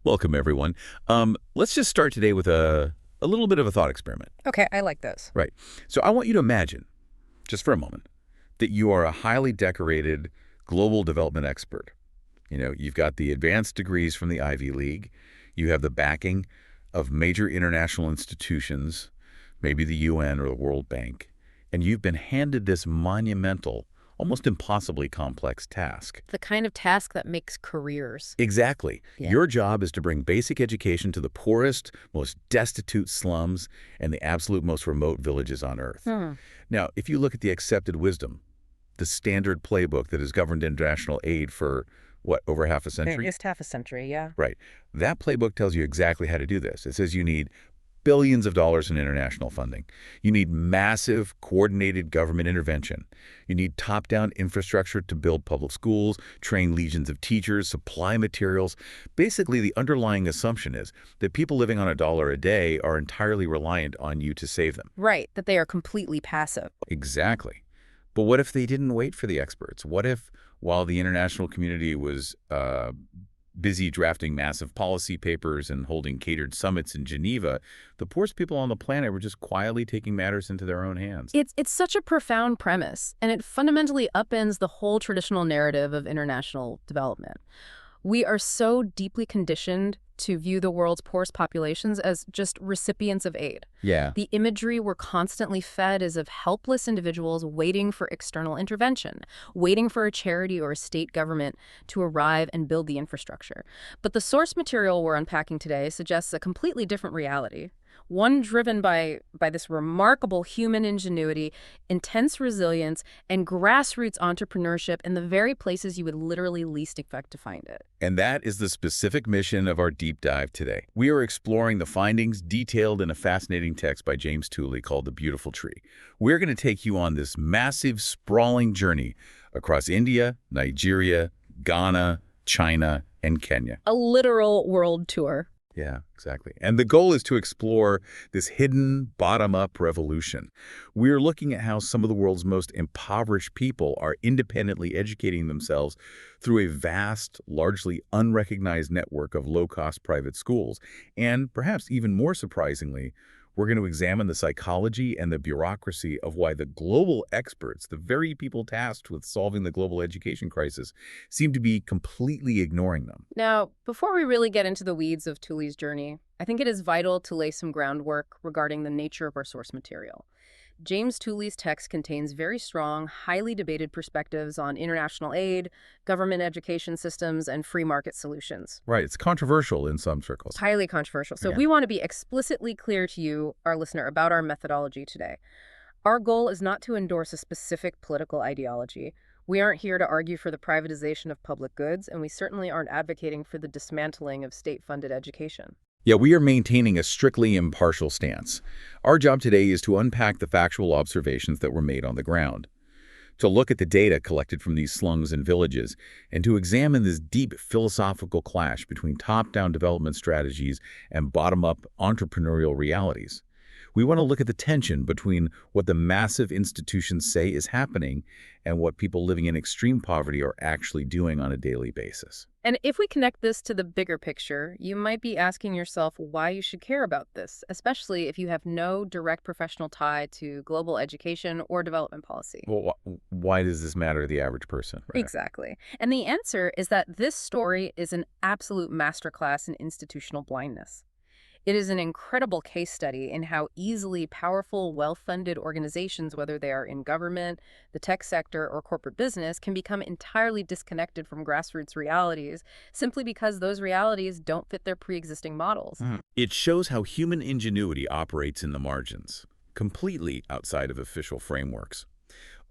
Welcome, everyone. Let's just start today with a little bit of a thought experiment. Okay, I like those. Right. So I want you to imagine, just for a moment, that you are a highly decorated global development expert. You've got the advanced degrees from the Ivy League. You have the backing of major international institutions, maybe the UN or the World Bank, and you've been handed this monumental, almost impossibly complex task. The kind of task that makes careers. Exactly. Yeah. Your job is to bring basic education to the poorest, most destitute slums and the absolute most remote villages on Earth. Now, if you look at the accepted wisdom, the standard playbook that has governed international aid for, what, over half a century? Just half a century, yeah. Right. That playbook tells you exactly how to do this. It says you need billions of dollars in international funding. You need massive, coordinated government intervention. You need top-down infrastructure to build public schools, train legions of teachers, supply materials. Basically, the underlying assumption is that people living on $1 a day are entirely reliant on you to save them. Right, that they are completely passive. Exactly. But what if they didn't wait for the experts? What if, while the international community was busy drafting massive policy papers and holding catered summits in Geneva, the poorest people on the planet were just quietly taking matters into their own hands? It's such a profound premise, and it fundamentally upends the whole traditional narrative of international development. We are so deeply conditioned to view the world's poorest populations as just recipients of aid. Yeah. The imagery we're constantly fed is of helpless individuals waiting for external intervention, waiting for a charity or a state government to arrive and build the infrastructure. But the source material we're unpacking today suggests a completely different reality. One driven by this remarkable human ingenuity, intense resilience, and grassroots entrepreneurship in the very places you would literally least expect to find it. And that is the specific mission of our deep dive today. We are exploring the findings detailed in a fascinating text by James Tooley called The Beautiful Tree. We're going to take you on this massive, sprawling journey across India, Nigeria, Ghana, China, and Kenya. A literal world tour. Yeah, exactly. And the goal is to explore this hidden bottom-up revolution. We're looking at how some of the world's most impoverished people are independently educating themselves through a vast, largely unrecognized network of low-cost private schools. And perhaps even more surprisingly, we're going to examine the psychology and the bureaucracy of why the global experts, the very people tasked with solving the global education crisis, seem to be completely ignoring them. Now, before we really get into the weeds of Tooley's journey, I think it is vital to lay some groundwork regarding the nature of our source material. James Tooley's text contains very strong, highly debated perspectives on international aid, government education systems, and free market solutions. Right. It's controversial in some circles. It's highly controversial. So Yeah. we want to be explicitly clear to you, our listener, about our methodology today. Our goal is not to endorse a specific political ideology. We aren't here to argue for the privatization of public goods, and we certainly aren't advocating for the dismantling of state-funded education. Yeah, we are maintaining a strictly impartial stance. Our job today is to unpack the factual observations that were made on the ground, to look at the data collected from these slums and villages, and to examine this deep philosophical clash between top-down development strategies and bottom-up entrepreneurial realities. We want to look at the tension between what the massive institutions say is happening and what people living in extreme poverty are actually doing on a daily basis. And if we connect this to the bigger picture, you might be asking yourself why you should care about this, especially if you have no direct professional tie to global education or development policy. Well, why does this matter to the average person? Right? Exactly. And the answer is that this story is an absolute masterclass in institutional blindness. It is an incredible case study in how easily powerful, well-funded organizations, whether they are in government, the tech sector, or corporate business, can become entirely disconnected from grassroots realities simply because those realities don't fit their pre-existing models. It shows how human ingenuity operates in the margins, completely outside of official frameworks.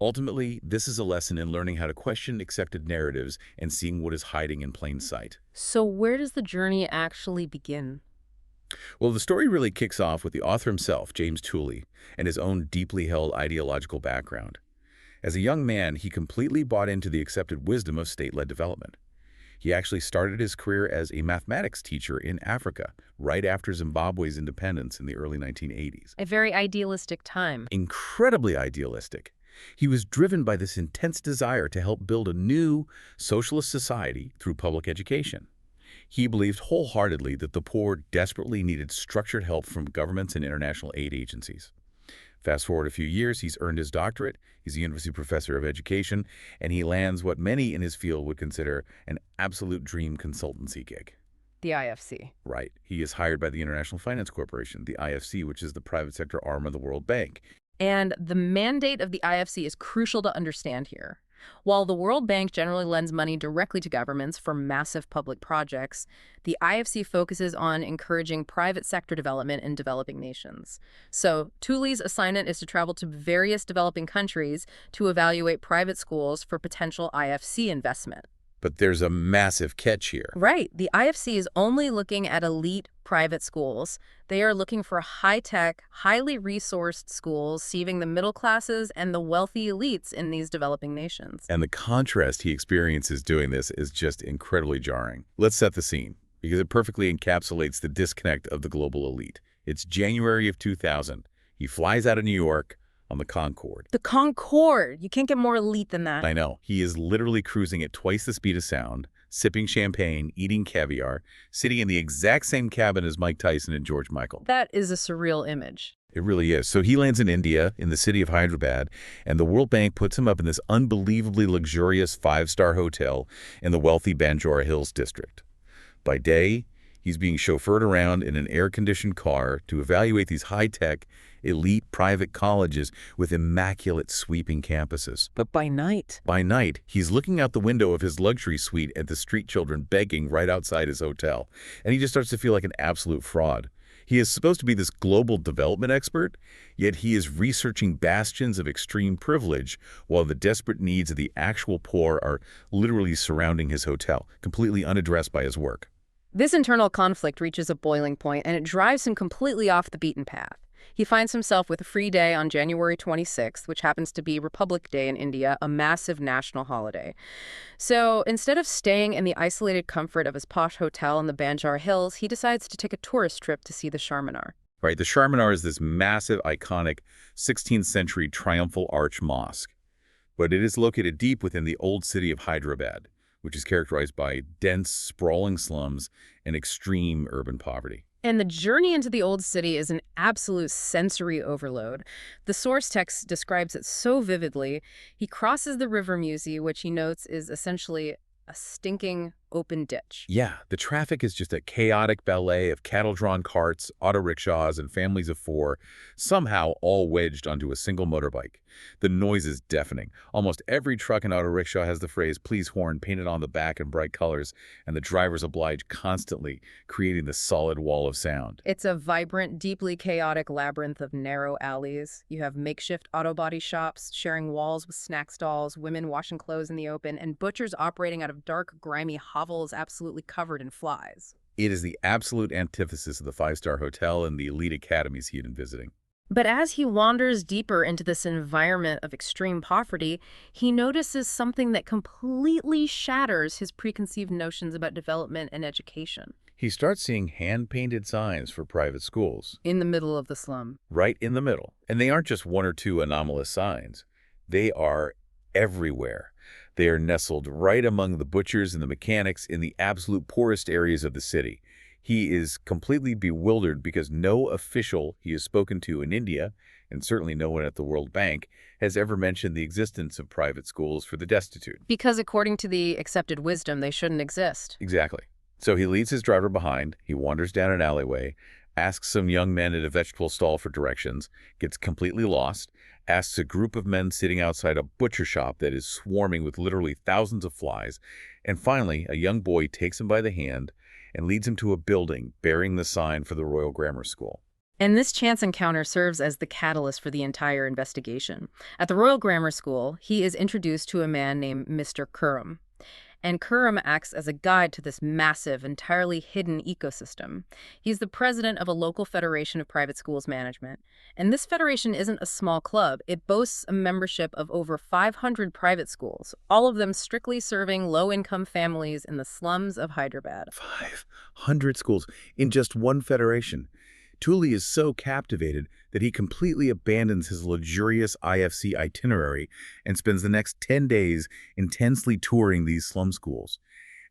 Ultimately, this is a lesson in learning how to question accepted narratives and seeing what is hiding in plain sight. So where does the journey actually begin? Well, the story really kicks off with the author himself, James Tooley, and his own deeply held ideological background. As a young man, he completely bought into the accepted wisdom of state-led development. He actually started his career as a mathematics teacher in Africa, right after Zimbabwe's independence in the early 1980s. A very idealistic time. Incredibly idealistic. He was driven by this intense desire to help build a new socialist society through public education. He believed wholeheartedly that the poor desperately needed structured help from governments and international aid agencies. Fast forward a few years, he's earned his doctorate, he's a university professor of education, and he lands what many in his field would consider an absolute dream consultancy gig. The IFC. Right. He is hired by the International Finance Corporation, the IFC, which is the private sector arm of the World Bank. And the mandate of the IFC is crucial to understand here. While the World Bank generally lends money directly to governments for massive public projects, the IFC focuses on encouraging private sector development in developing nations. So Tooley's assignment is to travel to various developing countries to evaluate private schools for potential IFC investment. But there's a massive catch here. Right. The IFC is only looking at elite private schools. They are looking for high-tech, highly resourced schools serving the middle classes and the wealthy elites in these developing nations. And the contrast he experiences doing this is just incredibly jarring. Let's set the scene, because it perfectly encapsulates the disconnect of the global elite. It's January of 2000. He flies out of New York on the Concorde. The Concorde! You can't get more elite than that. I know. He is literally cruising at twice the speed of sound, sipping champagne, eating caviar, sitting in the exact same cabin as Mike Tyson and George Michael. That is a surreal image. It really is. So he lands in India, in the city of Hyderabad, and the World Bank puts him up in this unbelievably luxurious five-star hotel in the wealthy Banjara Hills district. By day, he's being chauffeured around in an air-conditioned car to evaluate these high-tech, elite private colleges with immaculate sweeping campuses. But by night? By night, he's looking out the window of his luxury suite at the street children begging right outside his hotel, and he just starts to feel like an absolute fraud. He is supposed to be this global development expert, yet he is researching bastions of extreme privilege while the desperate needs of the actual poor are literally surrounding his hotel, completely unaddressed by his work. This internal conflict reaches a boiling point, and it drives him completely off the beaten path. He finds himself with a free day on January 26th, which happens to be Republic Day in India, a massive national holiday. So instead of staying in the isolated comfort of his posh hotel in the Banjara Hills, he decides to take a tourist trip to see the Charminar. Right, the Charminar is this massive, iconic 16th century triumphal arch mosque, but it is located deep within the old city of Hyderabad, which is characterized by dense, sprawling slums and extreme urban poverty. And the journey into the old city is an absolute sensory overload. The source text describes it so vividly. He crosses the River Musi, which he notes is essentially a stinking open ditch. Yeah, the traffic is just a chaotic ballet of cattle-drawn carts, auto rickshaws, and families of four, somehow all wedged onto a single motorbike. The noise is deafening. Almost every truck and auto rickshaw has the phrase "please horn" painted on the back in bright colors, and the drivers oblige constantly, creating this solid wall of sound. It's a vibrant, deeply chaotic labyrinth of narrow alleys. You have makeshift auto body shops sharing walls with snack stalls, women washing clothes in the open, and butchers operating out of dark, grimy hovels absolutely covered in flies. It is the absolute antithesis of the five-star hotel and the elite academies he had been visiting. But as he wanders deeper into this environment of extreme poverty, he notices something that completely shatters his preconceived notions about development and education. He starts seeing hand-painted signs for private schools. In the middle of the slum. Right in the middle. And they aren't just one or two anomalous signs. They are everywhere. They are nestled right among the butchers and the mechanics in the absolute poorest areas of the city. He is completely bewildered because no official he has spoken to in India, and certainly no one at the World Bank, has ever mentioned the existence of private schools for the destitute. Because according to the accepted wisdom, they shouldn't exist. Exactly. So he leaves his driver behind, he wanders down an alleyway, asks some young men at a vegetable stall for directions, gets completely lost, asks a group of men sitting outside a butcher shop that is swarming with literally thousands of flies, and finally a young boy takes him by the hand and leads him to a building bearing the sign for the Royal Grammar School. And this chance encounter serves as the catalyst for the entire investigation. At the Royal Grammar School, he is introduced to a man named Mr. Khurram. And Khurram acts as a guide to this massive, entirely hidden ecosystem. He's the president of a local federation of private schools management. And this federation isn't a small club. It boasts a membership of over 500 private schools, all of them strictly serving low-income families in the slums of Hyderabad. 500 schools in just one federation. Tooley is so captivated that he completely abandons his luxurious IFC itinerary and spends the next 10 days intensely touring these slum schools.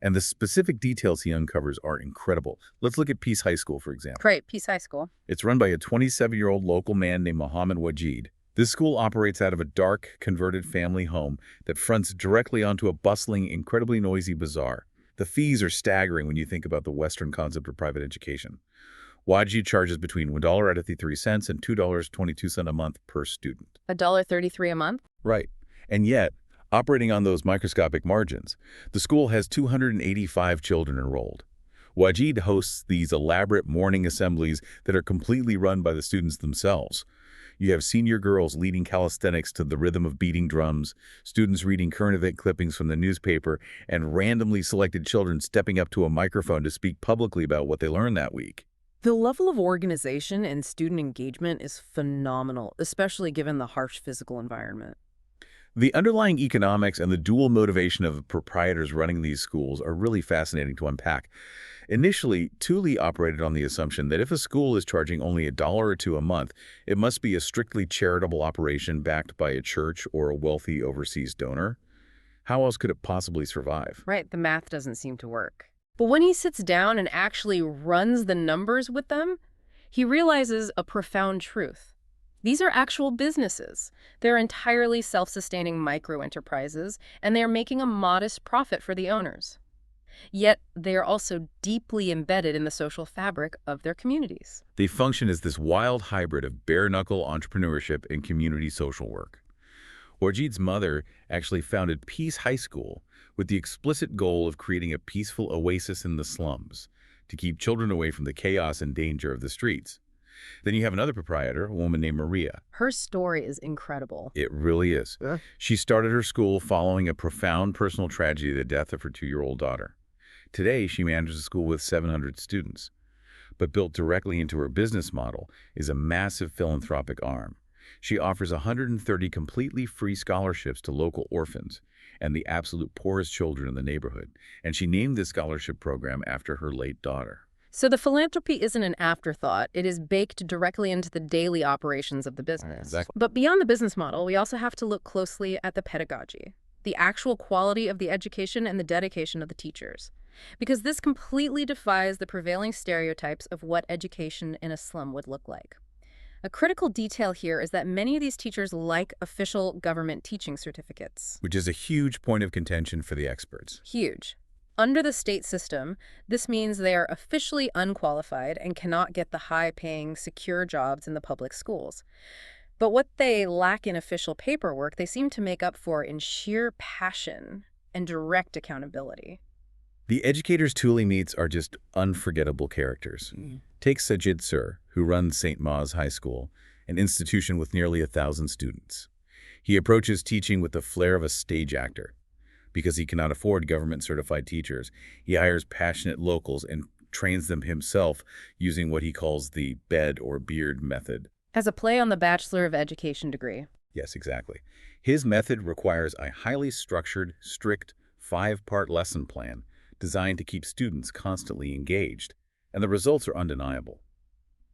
And the specific details he uncovers are incredible. Let's look at Peace High School, for example. Great, Peace High School. It's run by a 27-year-old local man named Mohammed Wajid. This school operates out of a dark, converted family home that fronts directly onto a bustling, incredibly noisy bazaar. The fees are staggering when you think about the Western concept of private education. Wajid charges between $1.83 and $2.22 a month per student. $1.33 a month? Right. And yet, operating on those microscopic margins, the school has 285 children enrolled. Wajid hosts these elaborate morning assemblies that are completely run by the students themselves. You have senior girls leading calisthenics to the rhythm of beating drums, students reading current event clippings from the newspaper, and randomly selected children stepping up to a microphone to speak publicly about what they learned that week. The level of organization and student engagement is phenomenal, especially given the harsh physical environment. The underlying economics and the dual motivation of the proprietors running these schools are really fascinating to unpack. Initially, Tooley operated on the assumption that if a school is charging only $1 or $2 a month, it must be a strictly charitable operation backed by a church or a wealthy overseas donor. How else could it possibly survive? Right, the math doesn't seem to work. But when he sits down and actually runs the numbers with them, he realizes a profound truth. These are actual businesses. They're entirely self-sustaining micro-enterprises, and they're making a modest profit for the owners. Yet, they are also deeply embedded in the social fabric of their communities. They function as this wild hybrid of bare-knuckle entrepreneurship and community social work. Wajid's mother actually founded Peace High School with the explicit goal of creating a peaceful oasis in the slums to keep children away from the chaos and danger of the streets. Then you have another proprietor, a woman named Maria. Her story is incredible. It really is. Yeah. She started her school following a profound personal tragedy, the death of her 2-year-old daughter. Today, she manages a school with 700 students. But built directly into her business model is a massive philanthropic arm. She offers 130 completely free scholarships to local orphans and the absolute poorest children in the neighborhood. And she named this scholarship program after her late daughter. So the philanthropy isn't an afterthought. It is baked directly into the daily operations of the business. Exactly. But beyond the business model, we also have to look closely at the pedagogy, the actual quality of the education and the dedication of the teachers. Because this completely defies the prevailing stereotypes of what education in a slum would look like. A critical detail here is that many of these teachers like official government teaching certificates. Which is a huge point of contention for the experts. Huge. Under the state system, this means they are officially unqualified and cannot get the high-paying, secure jobs in the public schools. But what they lack in official paperwork, they seem to make up for in sheer passion and direct accountability. The educators Tooley meets are just unforgettable characters. Take Sajid Sir, who runs St. Mawes High School, an institution with nearly 1,000 students. He approaches teaching with the flair of a stage actor. Because he cannot afford government-certified teachers, he hires passionate locals and trains them himself using what he calls the bed or beard method. As a play on the Bachelor of Education degree. Yes, exactly. His method requires a highly structured, strict, 5-part lesson plan designed to keep students constantly engaged, and the results are undeniable.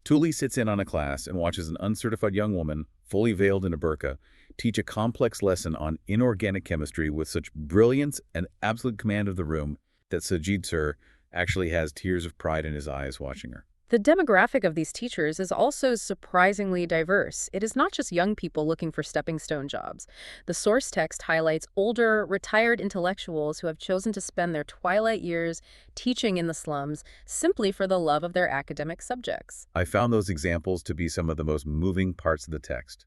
Tooley sits in on a class and watches an uncertified young woman, fully veiled in a burqa, teach a complex lesson on inorganic chemistry with such brilliance and absolute command of the room that Sajid Sir actually has tears of pride in his eyes watching her. The demographic of these teachers is also surprisingly diverse. It is not just young people looking for stepping stone jobs. The source text highlights older, retired intellectuals who have chosen to spend their twilight years teaching in the slums simply for the love of their academic subjects. I found those examples to be some of the most moving parts of the text.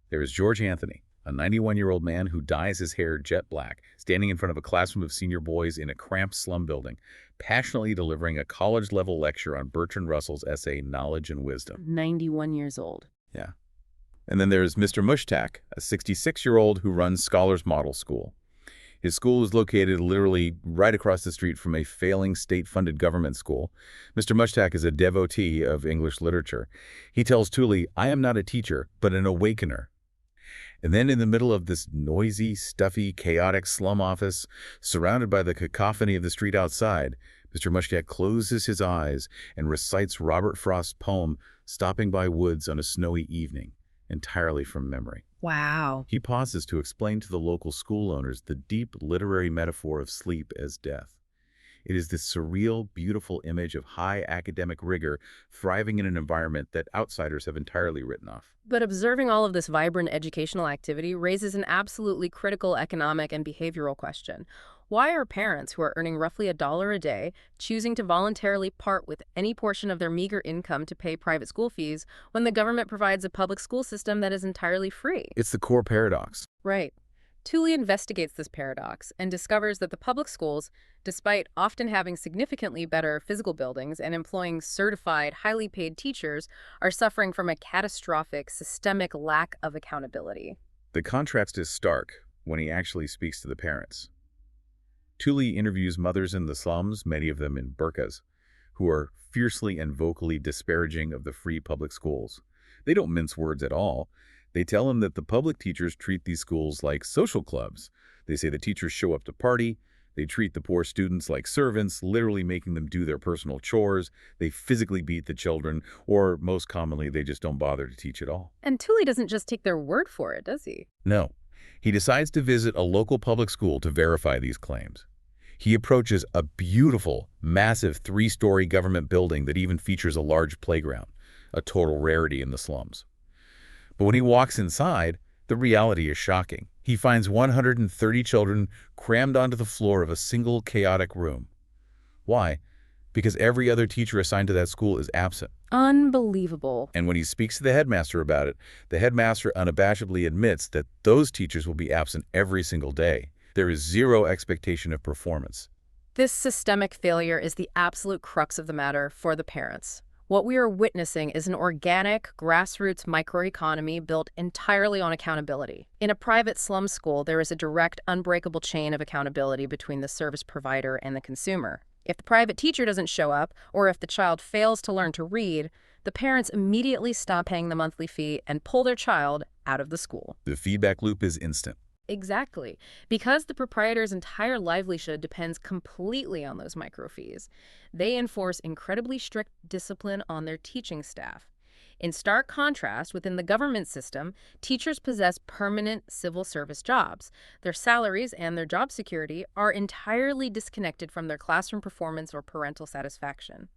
There is George Anthony, a 91-year-old man who dyes his hair jet black, standing in front of a classroom of senior boys in a cramped slum building, passionately delivering a college-level lecture on Bertrand Russell's essay, Knowledge and Wisdom. 91 years old. Yeah. And then there's Mr. Mushtaq, a 66-year-old who runs Scholars Model School. His school is located literally right across the street from a failing state-funded government school. Mr. Mushtaq is a devotee of English literature. He tells Tooley, "I am not a teacher, but an awakener." And then in the middle of this noisy, stuffy, chaotic slum office, surrounded by the cacophony of the street outside, Mr. Mushtaq closes his eyes and recites Robert Frost's poem, Stopping by Woods on a Snowy Evening, entirely from memory. Wow. He pauses to explain to the local school owners the deep literary metaphor of sleep as death. It is this surreal, beautiful image of high academic rigor thriving in an environment that outsiders have entirely written off. But observing all of this vibrant educational activity raises an absolutely critical economic and behavioral question. Why are parents who are earning roughly $1 a day choosing to voluntarily part with any portion of their meager income to pay private school fees when the government provides a public school system that is entirely free? It's the core paradox. Right. Tooley investigates this paradox and discovers that the public schools, despite often having significantly better physical buildings and employing certified, highly paid teachers, are suffering from a catastrophic, systemic lack of accountability. The contrast is stark when he actually speaks to the parents. Tooley interviews mothers in the slums, many of them in burqas, who are fiercely and vocally disparaging of the free public schools. They don't mince words at all. They tell him that the public teachers treat these schools like social clubs. They say the teachers show up to party. They treat the poor students like servants, literally making them do their personal chores. They physically beat the children, or most commonly, they just don't bother to teach at all. And Tooley doesn't just take their word for it, does he? No. He decides to visit a local public school to verify these claims. He approaches a beautiful, massive 3-story government building that even features a large playground, a total rarity in the slums. But when he walks inside, the reality is shocking. He finds 130 children crammed onto the floor of a single chaotic room. Why? Because every other teacher assigned to that school is absent. Unbelievable. And when he speaks to the headmaster about it, the headmaster unabashedly admits that those teachers will be absent every single day. There is zero expectation of performance. This systemic failure is the absolute crux of the matter for the parents. What we are witnessing is an organic, grassroots microeconomy built entirely on accountability. In a private slum school, there is a direct, unbreakable chain of accountability between the service provider and the consumer. If the private teacher doesn't show up, or if the child fails to learn to read, the parents immediately stop paying the monthly fee and pull their child out of the school. The feedback loop is instant. Exactly. Because the proprietor's entire livelihood depends completely on those microfees, they enforce incredibly strict discipline on their teaching staff. In stark contrast, within the government system, teachers possess permanent civil service jobs. Their salaries and their job security are entirely disconnected from their classroom performance or parental satisfaction.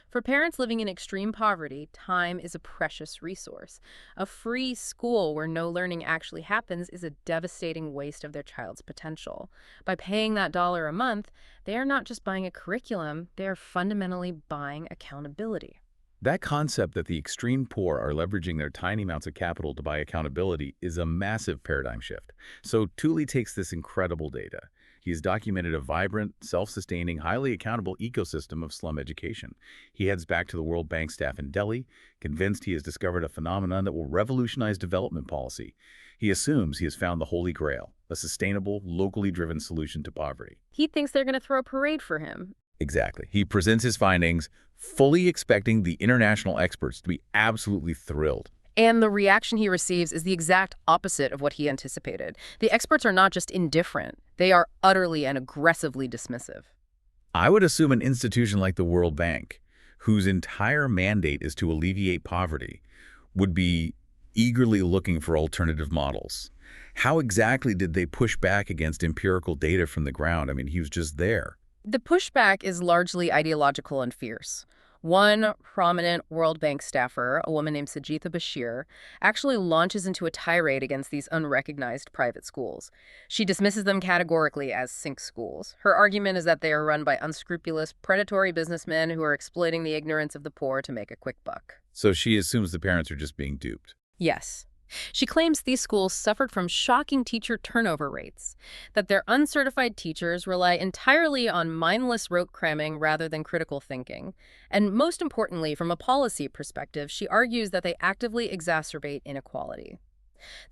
For parents living in extreme poverty, time is a precious resource. A free school where no learning actually happens is a devastating waste of their child's potential. By paying that $1 a month, they are not just buying a curriculum, they are fundamentally buying accountability. That concept that the extreme poor are leveraging their tiny amounts of capital to buy accountability is a massive paradigm shift. So Tooley takes this incredible data. He has documented a vibrant, self-sustaining, highly accountable ecosystem of slum education. He heads back to the World Bank staff in Delhi, convinced he has discovered a phenomenon that will revolutionize development policy. He assumes he has found the Holy Grail, a sustainable, locally driven solution to poverty. He thinks they're going to throw a parade for him. Exactly. He presents his findings, fully expecting the international experts to be absolutely thrilled. And the reaction he receives is the exact opposite of what he anticipated. The experts are not just indifferent, they are utterly and aggressively dismissive. I would assume an institution like the World Bank, whose entire mandate is to alleviate poverty, would be eagerly looking for alternative models. How exactly did they push back against empirical data from the ground? I mean, he was just there. The pushback is largely ideological and fierce. One prominent World Bank staffer, a woman named Sajitha Bashir, actually launches into a tirade against these unrecognized private schools. She dismisses them categorically as sink schools. Her argument is that they are run by unscrupulous, predatory businessmen who are exploiting the ignorance of the poor to make a quick buck. So she assumes the parents are just being duped. Yes. She claims these schools suffered from shocking teacher turnover rates, that their uncertified teachers rely entirely on mindless rote cramming rather than critical thinking. And most importantly, from a policy perspective, she argues that they actively exacerbate inequality.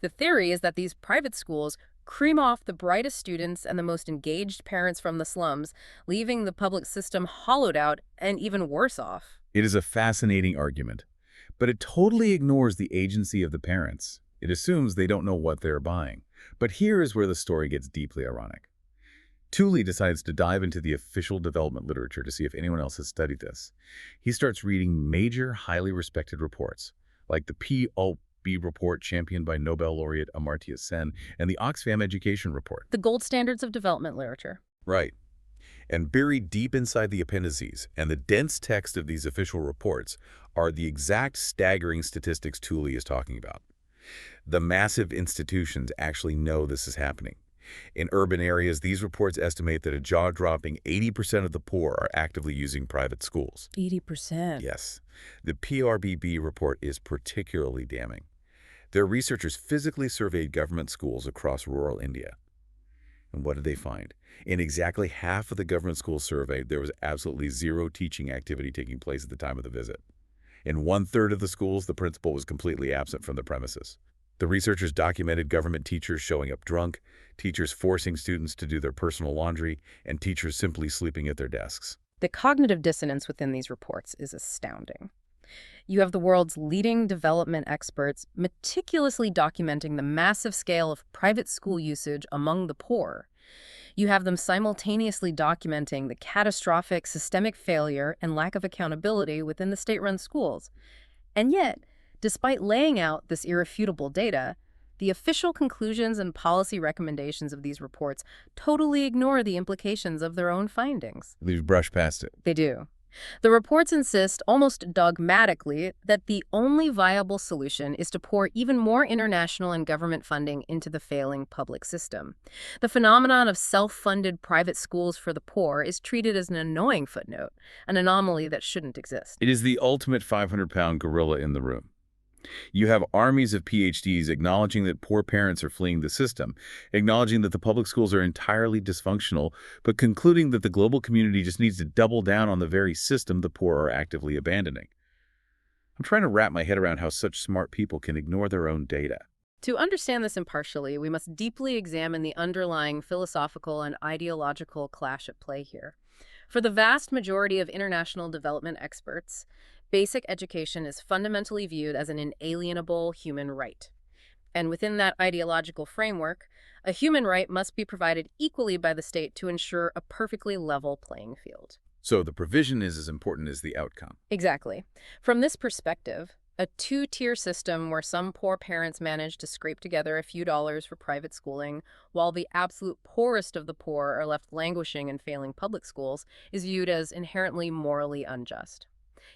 The theory is that these private schools cream off the brightest students and the most engaged parents from the slums, leaving the public system hollowed out and even worse off. It is a fascinating argument. But it totally ignores the agency of the parents. It assumes they don't know what they're buying. But here is where the story gets deeply ironic. Tooley decides to dive into the official development literature to see if anyone else has studied this. He starts reading major, highly respected reports, like the POB report championed by Nobel laureate Amartya Sen and the Oxfam Education Report. The gold standards of development literature. Right. And buried deep inside the appendices and the dense text of these official reports are the exact staggering statistics Tooley is talking about. The massive institutions actually know this is happening. In urban areas, these reports estimate that a jaw-dropping 80% of the poor are actively using private schools. 80%. Yes, the PRBB report is particularly damning. Their researchers physically surveyed government schools across rural India. And what did they find? In exactly half of the government schools surveyed, there was absolutely zero teaching activity taking place at the time of the visit. In one-third of the schools, the principal was completely absent from the premises. The researchers documented government teachers showing up drunk, teachers forcing students to do their personal laundry, and teachers simply sleeping at their desks. The cognitive dissonance within these reports is astounding. You have the world's leading development experts meticulously documenting the massive scale of private school usage among the poor. You have them simultaneously documenting the catastrophic systemic failure and lack of accountability within the state-run schools. And yet, despite laying out this irrefutable data, the official conclusions and policy recommendations of these reports totally ignore the implications of their own findings. They've brushed past it. They do. The reports insist almost dogmatically that the only viable solution is to pour even more international and government funding into the failing public system. The phenomenon of self-funded private schools for the poor is treated as an annoying footnote, an anomaly that shouldn't exist. It is the ultimate 500-pound gorilla in the room. You have armies of PhDs acknowledging that poor parents are fleeing the system, acknowledging that the public schools are entirely dysfunctional, but concluding that the global community just needs to double down on the very system the poor are actively abandoning. I'm trying to wrap my head around how such smart people can ignore their own data. To understand this impartially, we must deeply examine the underlying philosophical and ideological clash at play here. For the vast majority of international development experts, basic education is fundamentally viewed as an inalienable human right. And within that ideological framework, a human right must be provided equally by the state to ensure a perfectly level playing field. So the provision is as important as the outcome. Exactly. From this perspective, a two-tier system where some poor parents manage to scrape together a few dollars for private schooling, while the absolute poorest of the poor are left languishing in failing public schools, is viewed as inherently morally unjust.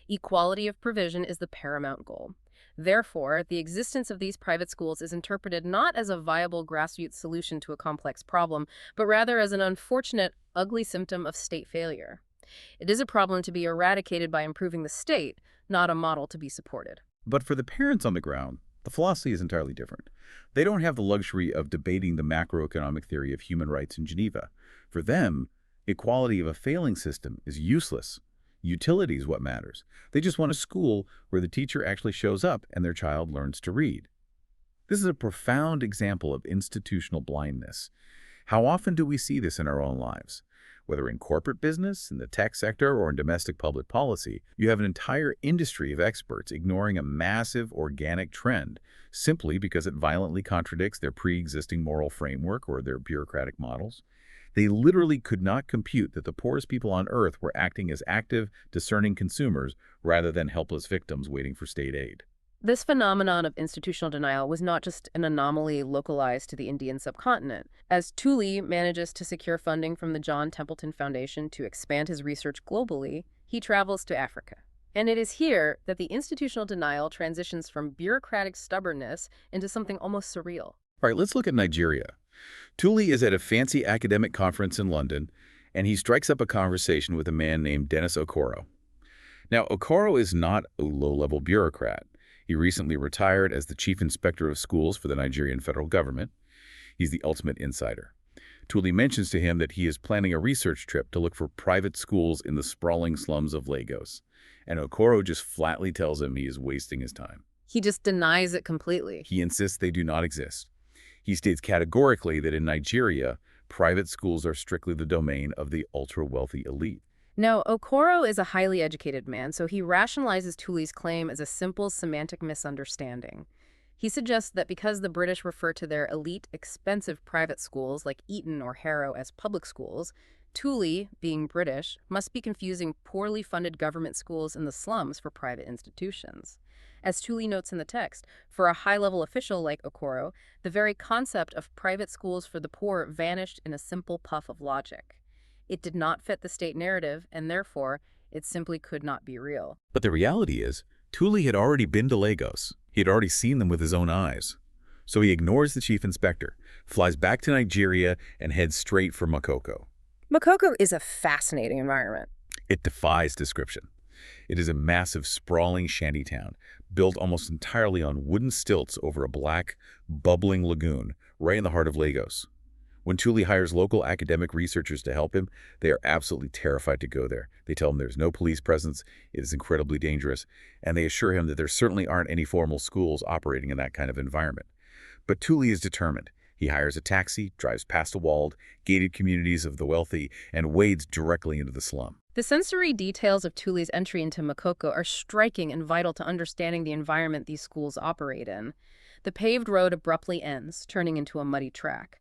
Equality of provision is the paramount goal. Therefore, the existence of these private schools is interpreted not as a viable grassroots solution to a complex problem, but rather as an unfortunate, ugly symptom of state failure. It is a problem to be eradicated by improving the state, not a model to be supported. But for the parents on the ground, the philosophy is entirely different. They don't have the luxury of debating the macroeconomic theory of human rights in Geneva. For them, equality of a failing system is useless. Utility is what matters. They just want a school where the teacher actually shows up and their child learns to read. This is a profound example of institutional blindness. How often do we see this in our own lives? Whether in corporate business, in the tech sector, or in domestic public policy, you have an entire industry of experts ignoring a massive organic trend simply because it violently contradicts their pre-existing moral framework or their bureaucratic models. They literally could not compute that the poorest people on earth were acting as active, discerning consumers rather than helpless victims waiting for state aid. This phenomenon of institutional denial was not just an anomaly localized to the Indian subcontinent. As Tooley manages to secure funding from the John Templeton Foundation to expand his research globally, he travels to Africa. And it is here that the institutional denial transitions from bureaucratic stubbornness into something almost surreal. All right, let's look at Nigeria. Tooley is at a fancy academic conference in London, and he strikes up a conversation with a man named Dennis Okoro. Now, Okoro is not a low-level bureaucrat. He recently retired as the chief inspector of schools for the Nigerian federal government. He's the ultimate insider. Tooley mentions to him that he is planning a research trip to look for private schools in the sprawling slums of Lagos. And Okoro just flatly tells him he is wasting his time. He just denies it completely. He insists they do not exist. He states categorically that in Nigeria, private schools are strictly the domain of the ultra-wealthy elite. Now, Okoro is a highly educated man, so he rationalizes Tooley's claim as a simple semantic misunderstanding. He suggests that because the British refer to their elite, expensive private schools like Eton or Harrow as public schools, Tooley, being British, must be confusing poorly funded government schools in the slums for private institutions. As Tooley notes in the text, for a high-level official like Okoro, the very concept of private schools for the poor vanished in a simple puff of logic. It did not fit the state narrative, and therefore, it simply could not be real. But the reality is, Tooley had already been to Lagos. He had already seen them with his own eyes. So he ignores the chief inspector, flies back to Nigeria, and heads straight for Makoko. Makoko is a fascinating environment. It defies description. It is a massive, sprawling shantytown, built almost entirely on wooden stilts over a black, bubbling lagoon right in the heart of Lagos. When Tooley hires local academic researchers to help him, they are absolutely terrified to go there. They tell him there's no police presence, it is incredibly dangerous, and they assure him that there certainly aren't any formal schools operating in that kind of environment. But Tooley is determined. He hires a taxi, drives past the walled, gated communities of the wealthy, and wades directly into the slum. The sensory details of Tooley's entry into Makoko are striking and vital to understanding the environment these schools operate in. The paved road abruptly ends, turning into a muddy track.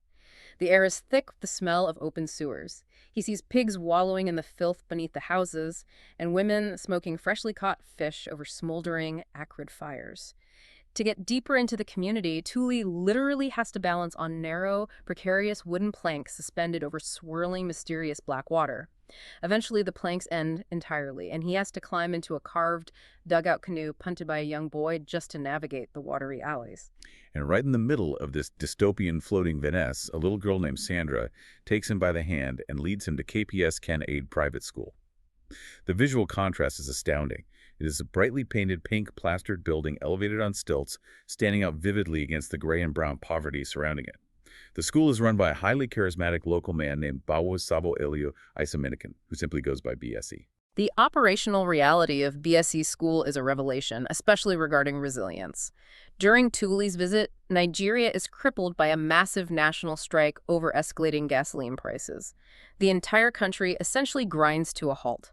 The air is thick with the smell of open sewers. He sees pigs wallowing in the filth beneath the houses, and women smoking freshly caught fish over smoldering, acrid fires. To get deeper into the community, Tooley literally has to balance on narrow, precarious wooden planks suspended over swirling, mysterious black water. Eventually, the planks end entirely, and he has to climb into a carved, dugout canoe punted by a young boy just to navigate the watery alleys. And right in the middle of this dystopian floating Venice, a little girl named Sandra takes him by the hand and leads him to KPS Ken Aid Private School. The visual contrast is astounding. It is a brightly painted pink plastered building elevated on stilts, standing out vividly against the gray and brown poverty surrounding it. The school is run by a highly charismatic local man named Bawo Sabo Elio Isaminikan, who simply goes by BSE. The operational reality of BSE school is a revelation, especially regarding resilience. During Tooley's visit, Nigeria is crippled by a massive national strike over escalating gasoline prices. The entire country essentially grinds to a halt.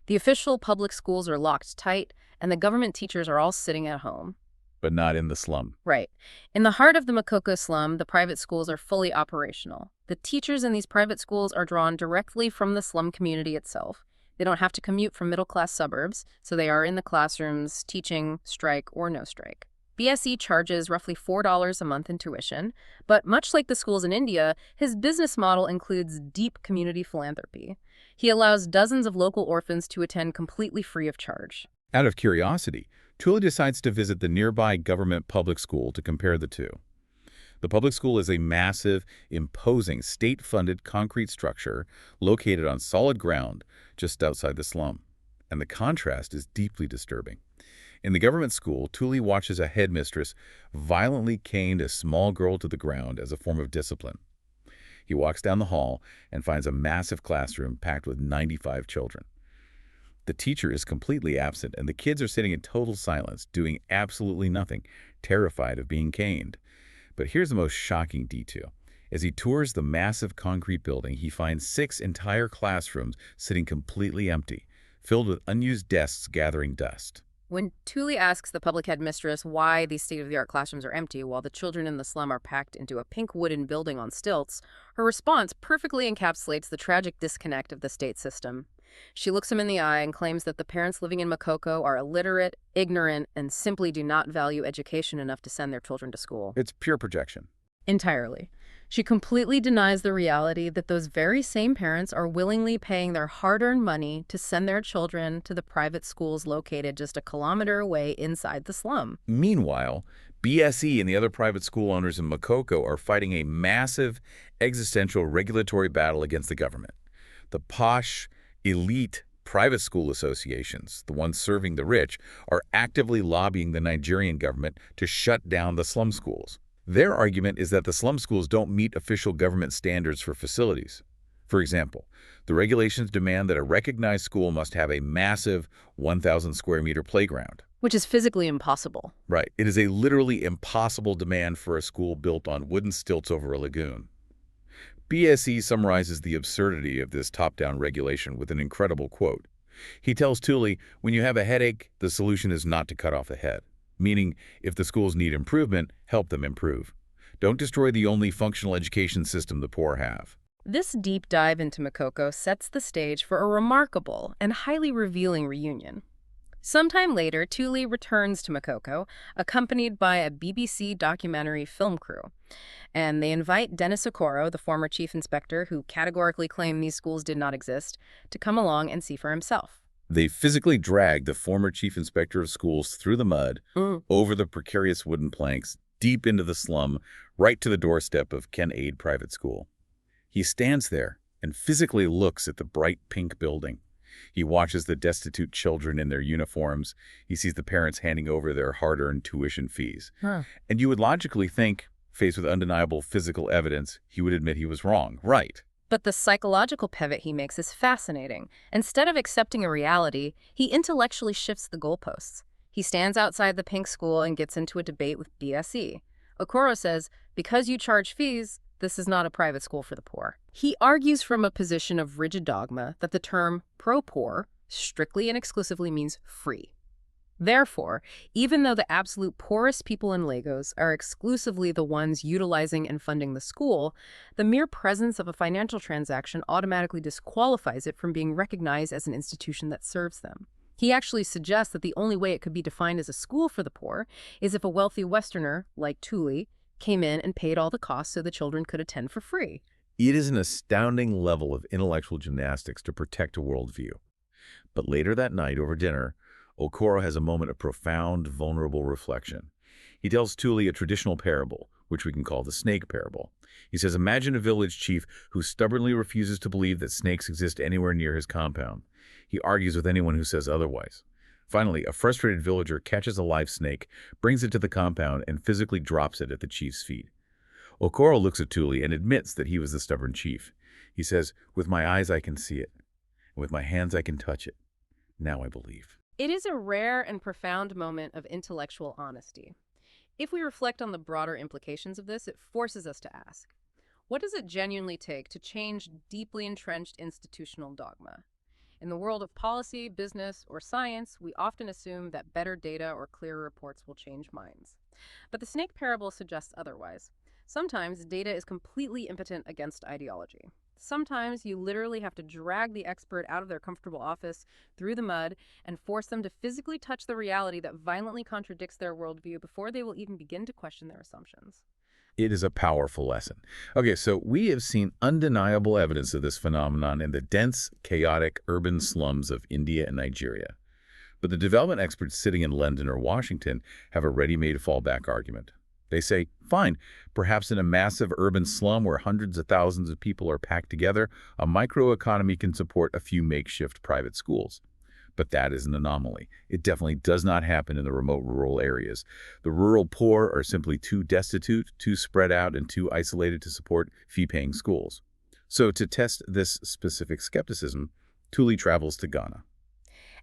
The official public schools are locked tight, and the government teachers are all sitting at home. But not in the slum. Right. In the heart of the Makoko slum, the private schools are fully operational. The teachers in these private schools are drawn directly from the slum community itself. They don't have to commute from middle-class suburbs, so they are in the classrooms, teaching, strike or no strike. BSE charges roughly $4 a month in tuition, but much like the schools in India, his business model includes deep community philanthropy. He allows dozens of local orphans to attend completely free of charge. Out of curiosity, Tooley decides to visit the nearby government public school to compare the two. The public school is a massive, imposing, state-funded concrete structure located on solid ground just outside the slum, and the contrast is deeply disturbing. In the government school, Tooley watches a headmistress violently cane a small girl to the ground as a form of discipline. He walks down the hall and finds a massive classroom packed with 95 children. The teacher is completely absent, and the kids are sitting in total silence, doing absolutely nothing, terrified of being caned. But here's the most shocking detail. As he tours the massive concrete building, he finds 6 entire classrooms sitting completely empty, filled with unused desks gathering dust. When Tooley asks the public headmistress why these state-of-the-art classrooms are empty while the children in the slum are packed into a pink wooden building on stilts, her response perfectly encapsulates the tragic disconnect of the state system. She looks him in the eye and claims that the parents living in Makoko are illiterate, ignorant, and simply do not value education enough to send their children to school. It's pure projection. Entirely. She completely denies the reality that those very same parents are willingly paying their hard-earned money to send their children to the private schools located just a kilometer away inside the slum. Meanwhile, BSE and the other private school owners in Makoko are fighting a massive existential regulatory battle against the government. The posh, elite private school associations, the ones serving the rich, are actively lobbying the Nigerian government to shut down the slum schools. Their argument is that the slum schools don't meet official government standards for facilities. For example, the regulations demand that a recognized school must have a massive 1,000 square meter playground. Which is physically impossible. Right. It is a literally impossible demand for a school built on wooden stilts over a lagoon. BSE summarizes the absurdity of this top-down regulation with an incredible quote. He tells Tooley, when you have a headache, the solution is not to cut off the head. Meaning, if the schools need improvement, help them improve. Don't destroy the only functional education system the poor have. This deep dive into Makoko sets the stage for a remarkable and highly revealing reunion. Sometime later, Tooley returns to Makoko, accompanied by a BBC documentary film crew. And they invite Dennis Okoro, the former chief inspector who categorically claimed these schools did not exist, to come along and see for himself. They physically drag the former chief inspector of schools through the mud, Mm. over the precarious wooden planks, deep into the slum, right to the doorstep of Ken Aid Private School. He stands there and physically looks at the bright pink building. He watches the destitute children in their uniforms. He sees the parents handing over their hard-earned tuition fees. Huh. And you would logically think, faced with undeniable physical evidence, he would admit he was wrong. Right. But the psychological pivot he makes is fascinating. Instead of accepting a reality, he intellectually shifts the goalposts. He stands outside the pink school and gets into a debate with BSE. Okoro says, because you charge fees, this is not a private school for the poor. He argues from a position of rigid dogma that the term pro-poor strictly and exclusively means free. Therefore, even though the absolute poorest people in Lagos are exclusively the ones utilizing and funding the school, the mere presence of a financial transaction automatically disqualifies it from being recognized as an institution that serves them. He actually suggests that the only way it could be defined as a school for the poor is if a wealthy Westerner, like Tooley, came in and paid all the costs so the children could attend for free. It is an astounding level of intellectual gymnastics to protect a worldview. But later that night, over dinner, Okoro has a moment of profound, vulnerable reflection. He tells Tooley a traditional parable, which we can call the snake parable. He says, imagine a village chief who stubbornly refuses to believe that snakes exist anywhere near his compound. He argues with anyone who says otherwise. Finally, a frustrated villager catches a live snake, brings it to the compound, and physically drops it at the chief's feet. Okoro looks at Tooley and admits that he was the stubborn chief. He says, with my eyes I can see it, and with my hands I can touch it. Now I believe. It is a rare and profound moment of intellectual honesty. If we reflect on the broader implications of this, it forces us to ask, what does it genuinely take to change deeply entrenched institutional dogma? In the world of policy, business, or science, we often assume that better data or clearer reports will change minds. But the snake parable suggests otherwise. Sometimes data is completely impotent against ideology. Sometimes you literally have to drag the expert out of their comfortable office through the mud and force them to physically touch the reality that violently contradicts their worldview before they will even begin to question their assumptions. It is a powerful lesson. Okay, so we have seen undeniable evidence of this phenomenon in the dense, chaotic urban slums of India and Nigeria. But the development experts sitting in London or Washington have a ready-made fallback argument. They say, fine, perhaps in a massive urban slum where hundreds of thousands of people are packed together, a microeconomy can support a few makeshift private schools. But that is an anomaly. It definitely does not happen in the remote rural areas. The rural poor are simply too destitute, too spread out, and too isolated to support fee-paying schools. So to test this specific skepticism, Tooley travels to Ghana.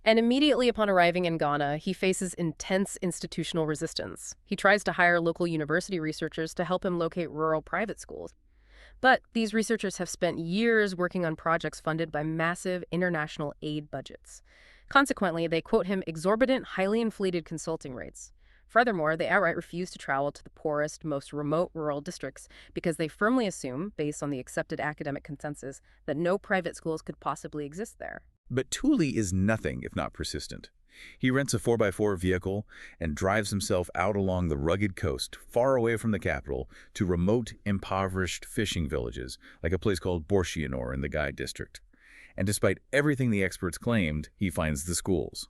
And immediately upon arriving in Ghana, he faces intense institutional resistance. He tries to hire local university researchers to help him locate rural private schools. But these researchers have spent years working on projects funded by massive international aid budgets. Consequently, they quote him exorbitant, highly inflated consulting rates. Furthermore, they outright refuse to travel to the poorest, most remote rural districts because they firmly assume, based on the accepted academic consensus, that no private schools could possibly exist there. But Tooley is nothing if not persistent. He rents a 4x4 vehicle and drives himself out along the rugged coast, far away from the capital, to remote, impoverished fishing villages, like a place called Borshianor in the Guide District. And despite everything the experts claimed, he finds the schools.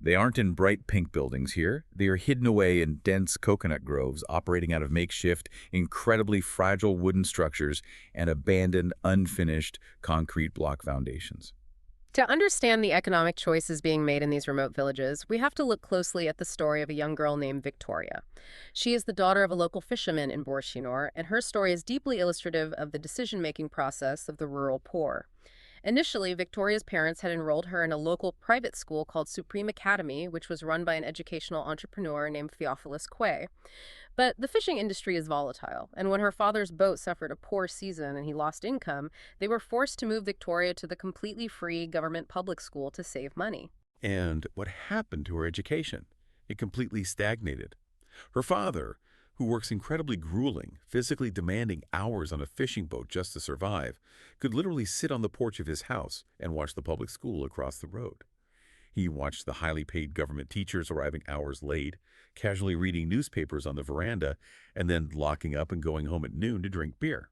They aren't in bright pink buildings here. They are hidden away in dense coconut groves, operating out of makeshift, incredibly fragile wooden structures and abandoned, unfinished concrete block foundations. To understand the economic choices being made in these remote villages, we have to look closely at the story of a young girl named Victoria. She is the daughter of a local fisherman in Borshianor, and her story is deeply illustrative of the decision-making process of the rural poor. Initially, Victoria's parents had enrolled her in a local private school called Supreme Academy, which was run by an educational entrepreneur named Theophilus Quay. But the fishing industry is volatile, and when her father's boat suffered a poor season and he lost income, they were forced to move Victoria to the completely free government public school to save money. And what happened to her education? It completely stagnated. Her father, who works incredibly grueling, physically demanding hours on a fishing boat just to survive, could literally sit on the porch of his house and watch the public school across the road. He watched the highly paid government teachers arriving hours late, casually reading newspapers on the veranda, and then locking up and going home at noon to drink beer.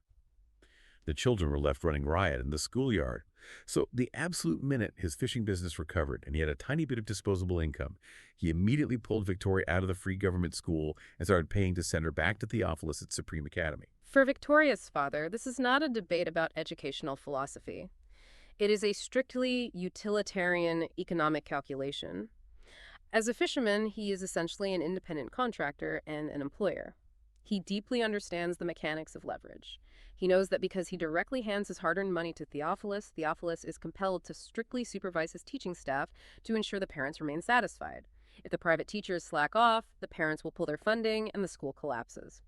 The children were left running riot in the schoolyard. So the absolute minute his fishing business recovered and he had a tiny bit of disposable income, he immediately pulled Victoria out of the free government school and started paying to send her back to Theophilus at Supreme Academy. For Victoria's father, this is not a debate about educational philosophy. It is a strictly utilitarian economic calculation. As a fisherman, he is essentially an independent contractor and an employer. He deeply understands the mechanics of leverage. He knows that because he directly hands his hard-earned money to Theophilus, Theophilus is compelled to strictly supervise his teaching staff to ensure the parents remain satisfied. If the private teachers slack off, the parents will pull their funding and the school collapses.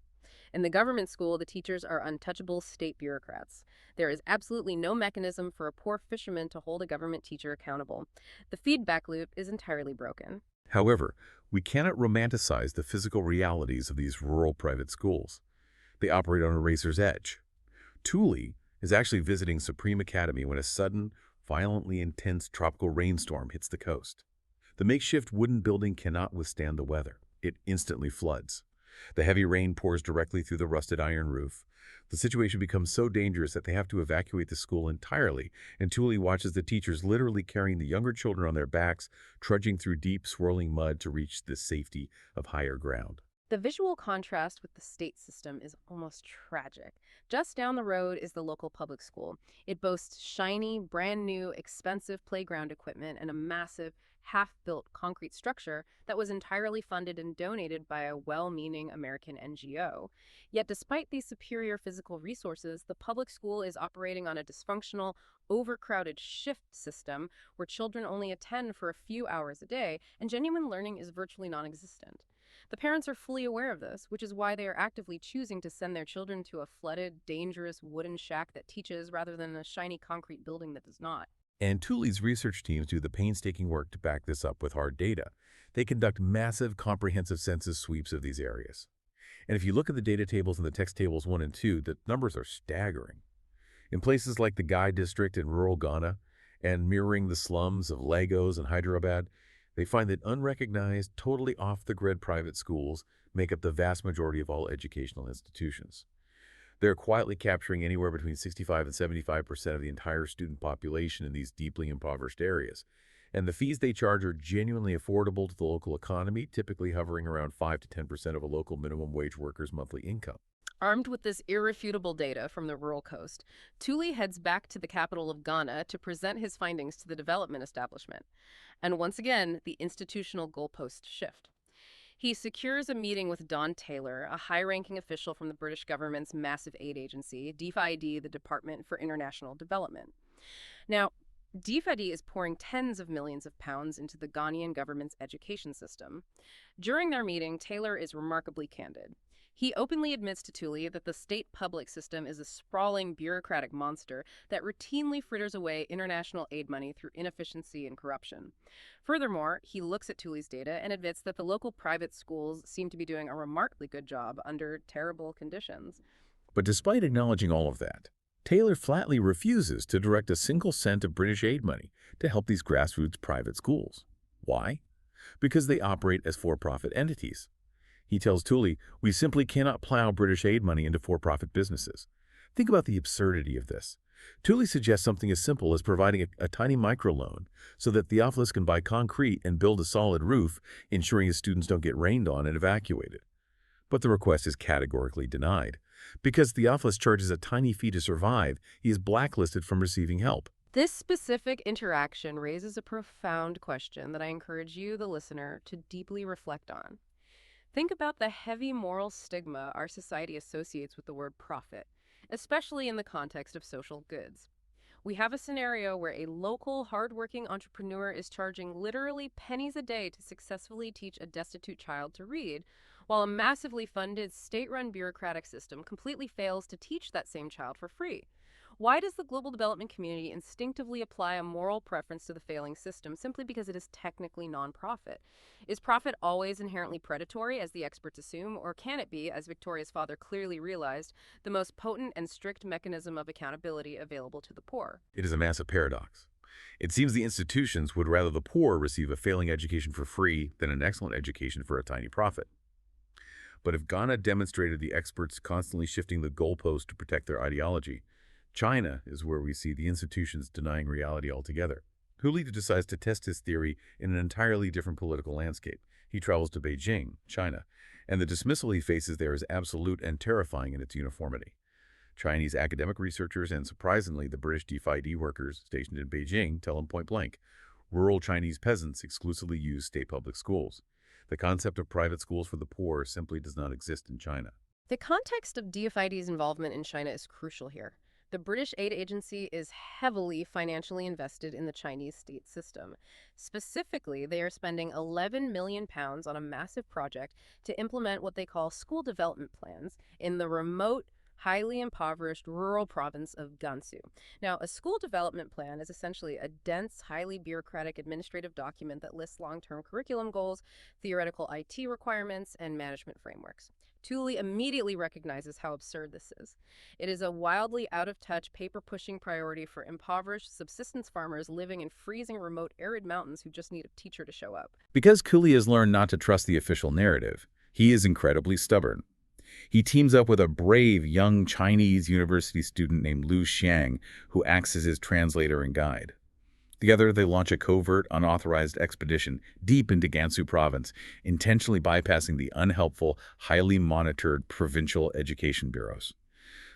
In the government school, the teachers are untouchable state bureaucrats. There is absolutely no mechanism for a poor fisherman to hold a government teacher accountable. The feedback loop is entirely broken. However, we cannot romanticize the physical realities of these rural private schools. They operate on a razor's edge. Tooley is actually visiting Supreme Academy when a sudden, violently intense tropical rainstorm hits the coast. The makeshift wooden building cannot withstand the weather. It instantly floods. The heavy rain pours directly through the rusted iron roof. The situation becomes so dangerous that they have to evacuate the school entirely, and Tooley watches the teachers literally carrying the younger children on their backs, trudging through deep, swirling mud to reach the safety of higher ground. The visual contrast with the state system is almost tragic. Just down the road is the local public school. It boasts shiny, brand new, expensive playground equipment and a massive, half-built concrete structure that was entirely funded and donated by a well-meaning American NGO. Yet despite these superior physical resources, the public school is operating on a dysfunctional, overcrowded shift system where children only attend for a few hours a day and genuine learning is virtually non-existent. The parents are fully aware of this, which is why they are actively choosing to send their children to a flooded, dangerous wooden shack that teaches rather than a shiny concrete building that does not. And Tooley's research teams do the painstaking work to back this up with hard data. They conduct massive, comprehensive census sweeps of these areas. And if you look at the data tables in the text tables 1 and 2, the numbers are staggering. In places like the Gai district in rural Ghana and mirroring the slums of Lagos and Hyderabad, they find that unrecognized, totally off-the-grid private schools make up the vast majority of all educational institutions. They're quietly capturing anywhere between 65 and 75% of the entire student population in these deeply impoverished areas. And the fees they charge are genuinely affordable to the local economy, typically hovering around 5 to 10% of a local minimum wage worker's monthly income. Armed with this irrefutable data from the rural coast, Tooley heads back to the capital of Ghana to present his findings to the development establishment. And once again, the institutional goalposts shift. He secures a meeting with Don Taylor, a high-ranking official from the British government's massive aid agency, DFID, the Department for International Development. Now, DFID is pouring tens of millions of pounds into the Ghanaian government's education system. During their meeting, Taylor is remarkably candid. He openly admits to Tooley that the state public system is a sprawling bureaucratic monster that routinely fritters away international aid money through inefficiency and corruption. Furthermore, he looks at Tooley's data and admits that the local private schools seem to be doing a remarkably good job under terrible conditions. But despite acknowledging all of that, Taylor flatly refuses to direct a single cent of British aid money to help these grassroots private schools. Why? Because they operate as for-profit entities. He tells Tooley, "We simply cannot plow British aid money into for-profit businesses." Think about the absurdity of this. Tooley suggests something as simple as providing a tiny microloan so that Theophilus can buy concrete and build a solid roof, ensuring his students don't get rained on and evacuated. But the request is categorically denied. Because Theophilus charges a tiny fee to survive, he is blacklisted from receiving help. This specific interaction raises a profound question that I encourage you, the listener, to deeply reflect on. Think about the heavy moral stigma our society associates with the word profit, especially in the context of social goods. We have a scenario where a local, hardworking entrepreneur is charging literally pennies a day to successfully teach a destitute child to read, while a massively funded, state-run bureaucratic system completely fails to teach that same child for free. Why does the global development community instinctively apply a moral preference to the failing system simply because it is technically nonprofit? Is profit always inherently predatory, as the experts assume, or can it be, as Victoria's father clearly realized, the most potent and strict mechanism of accountability available to the poor? It is a massive paradox. It seems the institutions would rather the poor receive a failing education for free than an excellent education for a tiny profit. But if Ghana demonstrated the experts constantly shifting the goalpost to protect their ideology, China is where we see the institutions denying reality altogether. Tooley decides to test his theory in an entirely different political landscape. He travels to Beijing, China, and the dismissal he faces there is absolute and terrifying in its uniformity. Chinese academic researchers and, surprisingly, the British DFID workers stationed in Beijing tell him point blank, rural Chinese peasants exclusively use state public schools. The concept of private schools for the poor simply does not exist in China. The context of DFID's involvement in China is crucial here. The British aid agency is heavily financially invested in the Chinese state system. Specifically, they are spending £11 million on a massive project to implement what they call school development plans in the remote, highly impoverished rural province of Gansu. Now, a school development plan is essentially a dense, highly bureaucratic administrative document that lists long-term curriculum goals, theoretical IT requirements, and management frameworks. Tooley immediately recognizes how absurd this is. It is a wildly out-of-touch, paper-pushing priority for impoverished subsistence farmers living in freezing, remote, arid mountains who just need a teacher to show up. Because Cooley has learned not to trust the official narrative, he is incredibly stubborn. He teams up with a brave young Chinese university student named Liu Xiang, who acts as his translator and guide. Together, they launch a covert, unauthorized expedition deep into Gansu province, intentionally bypassing the unhelpful, highly monitored provincial education bureaus.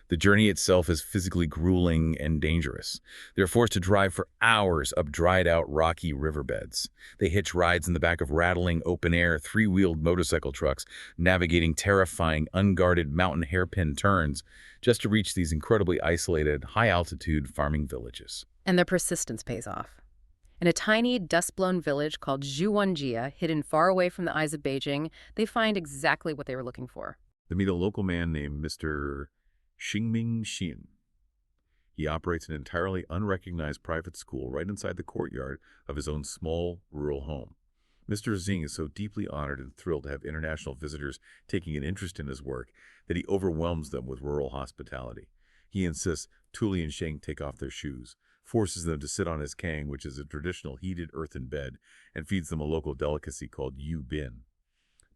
The journey itself is physically grueling and dangerous. They're forced to drive for hours up dried-out rocky riverbeds. They hitch rides in the back of rattling, open-air, three-wheeled motorcycle trucks, navigating terrifying, unguarded mountain hairpin turns just to reach these incredibly isolated, high-altitude farming villages. And their persistence pays off. In a tiny, dust-blown village called Zhuwanjia, hidden far away from the eyes of Beijing, they find exactly what they were looking for. They meet a local man named Mr. Xingming Xin. He operates an entirely unrecognized private school right inside the courtyard of his own small, rural home. Mr. Xing is so deeply honored and thrilled to have international visitors taking an interest in his work that he overwhelms them with rural hospitality. He insists Tooley and Sheng take off their shoes, forces them to sit on his kang, which is a traditional heated earthen bed, and feeds them a local delicacy called yu bin.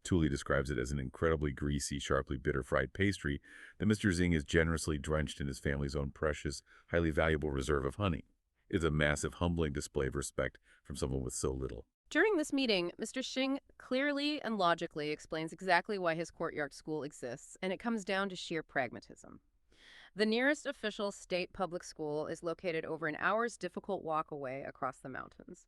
Tooley describes it as an incredibly greasy, sharply bitter fried pastry that Mr. Xing is generously drenched in his family's own precious, highly valuable reserve of honey. It's a massive, humbling display of respect from someone with so little. During this meeting, Mr. Xing clearly and logically explains exactly why his courtyard school exists, and it comes down to sheer pragmatism. The nearest official state public school is located over an hour's difficult walk away across the mountains.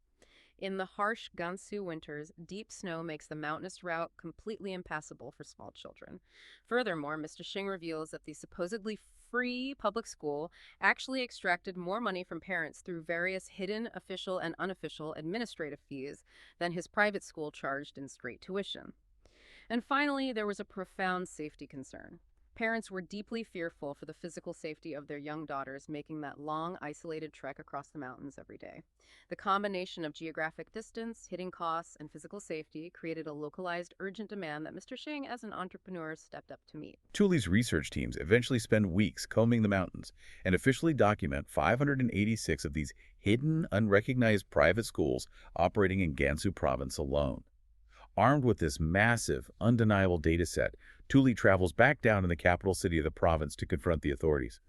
In the harsh Gansu winters, deep snow makes the mountainous route completely impassable for small children. Furthermore, Mr. Xing reveals that the supposedly free public school actually extracted more money from parents through various hidden official and unofficial administrative fees than his private school charged in straight tuition. And finally, there was a profound safety concern. Parents were deeply fearful for the physical safety of their young daughters making that long, isolated trek across the mountains every day. The combination of geographic distance, hidden costs, and physical safety created a localized, urgent demand that Mr. Xing, as an entrepreneur, stepped up to meet. Tooley's research teams eventually spend weeks combing the mountains and officially document 586 of these hidden, unrecognized private schools operating in Gansu province alone. Armed with this massive, undeniable data set, Tooley travels back down in the capital city of the province to confront the authorities.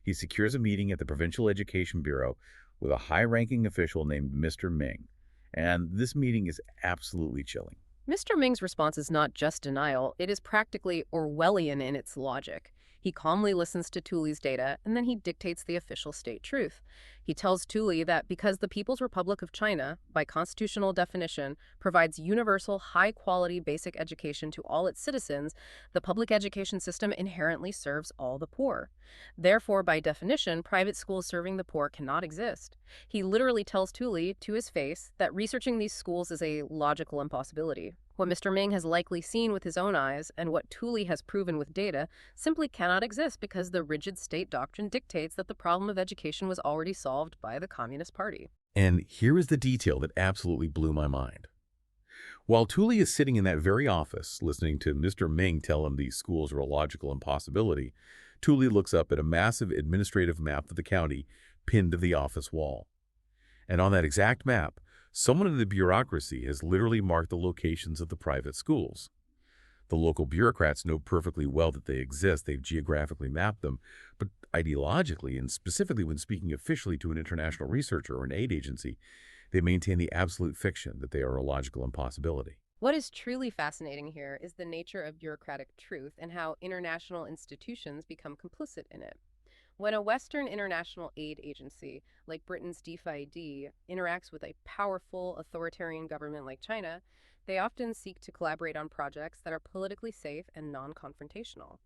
He secures a meeting at the Provincial Education Bureau with a high-ranking official named Mr. Ming, and this meeting is absolutely chilling. Mr. Ming's response is not just denial, it is practically Orwellian in its logic. He calmly listens to Tooley's data, and then he dictates the official state truth. He tells Tooley that because the People's Republic of China, by constitutional definition, provides universal, high-quality basic education to all its citizens, the public education system inherently serves all the poor. Therefore, by definition, private schools serving the poor cannot exist. He literally tells Tooley to his face that researching these schools is a logical impossibility. What Mr. Ming has likely seen with his own eyes and what Tooley has proven with data simply cannot exist because the rigid state doctrine dictates that the problem of education was already solved by the Communist Party. And here is the detail that absolutely blew my mind. While Tooley is sitting in that very office, listening to Mr. Ming tell him these schools are a logical impossibility, Tooley looks up at a massive administrative map of the county pinned to the office wall. And on that exact map, someone in the bureaucracy has literally marked the locations of the private schools. The local bureaucrats know perfectly well that they exist. They've geographically mapped them. But ideologically, and specifically when speaking officially to an international researcher or an aid agency, they maintain the absolute fiction that they are a logical impossibility. What is truly fascinating here is the nature of bureaucratic truth and how international institutions become complicit in it. When a Western international aid agency, like Britain's DFID, interacts with a powerful authoritarian government like China, they often seek to collaborate on projects that are politically safe and non-confrontational.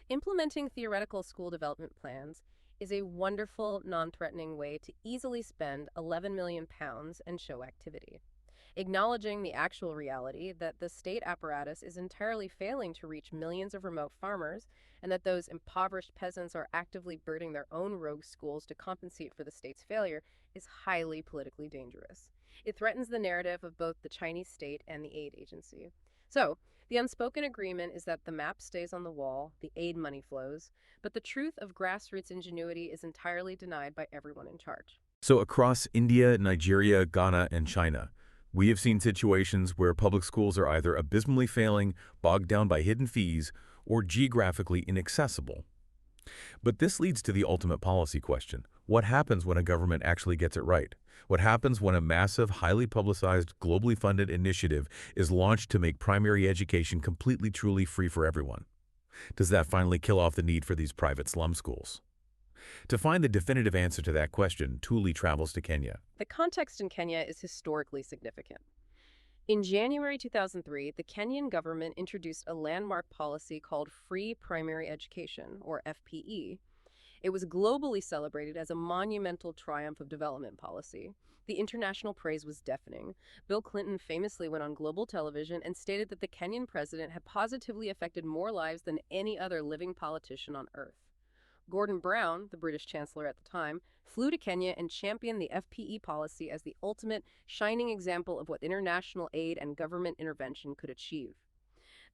Implementing theoretical school development plans is a wonderful, non-threatening way to easily spend £11 million and show activity. Acknowledging the actual reality that the state apparatus is entirely failing to reach millions of remote farmers and that those impoverished peasants are actively birding their own rogue schools to compensate for the state's failure is highly politically dangerous. It threatens the narrative of both the Chinese state and the aid agency. So, the unspoken agreement is that the map stays on the wall, the aid money flows, but the truth of grassroots ingenuity is entirely denied by everyone in charge. So across India, Nigeria, Ghana, and China, we have seen situations where public schools are either abysmally failing, bogged down by hidden fees, or geographically inaccessible. But this leads to the ultimate policy question. What happens when a government actually gets it right? What happens when a massive, highly publicized, globally funded initiative is launched to make primary education completely, truly free for everyone? Does that finally kill off the need for these private slum schools? To find the definitive answer to that question, Tooley travels to Kenya. The context in Kenya is historically significant. In January 2003, the Kenyan government introduced a landmark policy called Free Primary Education, or FPE. It was globally celebrated as a monumental triumph of development policy. The international praise was deafening. Bill Clinton famously went on global television and stated that the Kenyan president had positively affected more lives than any other living politician on earth. Gordon Brown, the British chancellor at the time, flew to Kenya and championed the FPE policy as the ultimate, shining example of what international aid and government intervention could achieve.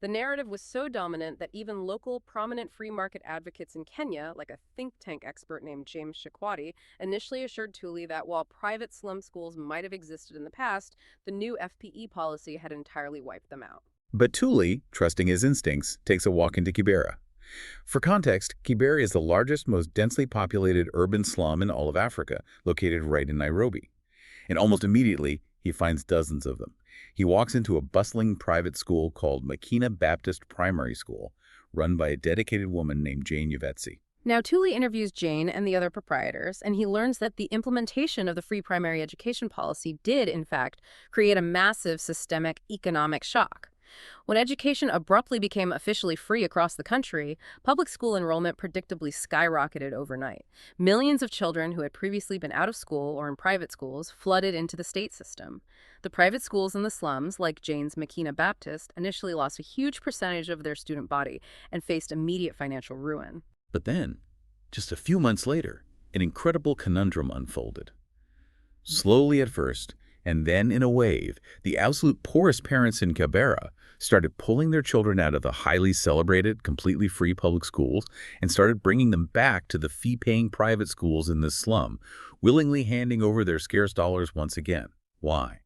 The narrative was so dominant that even local, prominent free market advocates in Kenya, like a think tank expert named James Tooley, initially assured Tooley that while private slum schools might have existed in the past, the new FPE policy had entirely wiped them out. But Tooley, trusting his instincts, takes a walk into Kibera. For context, Kibera is the largest, most densely populated urban slum in all of Africa, located right in Nairobi. And almost immediately, he finds dozens of them. He walks into a bustling private school called Makina Baptist Primary School, run by a dedicated woman named Jane Yavetsi. Now, Tooley interviews Jane and the other proprietors, and he learns that the implementation of the free primary education policy did, in fact, create a massive systemic economic shock. When education abruptly became officially free across the country, public school enrollment predictably skyrocketed overnight. Millions of children who had previously been out of school or in private schools flooded into the state system. The private schools in the slums, like Jane's Makina Baptist, initially lost a huge percentage of their student body and faced immediate financial ruin. But then, just a few months later, an incredible conundrum unfolded. Slowly at first, and then in a wave, the absolute poorest parents in Kibera started pulling their children out of the highly celebrated, completely free public schools and started bringing them back to the fee-paying private schools in this slum, willingly handing over their scarce dollars once again. Why?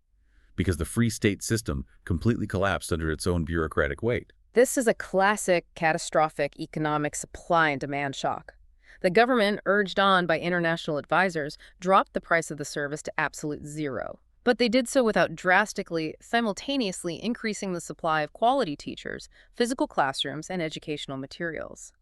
Because the free state system completely collapsed under its own bureaucratic weight. This is a classic catastrophic economic supply and demand shock. The government, urged on by international advisors, dropped the price of the service to absolute zero. But they did so without drastically, simultaneously increasing the supply of quality teachers, physical classrooms, and educational materials.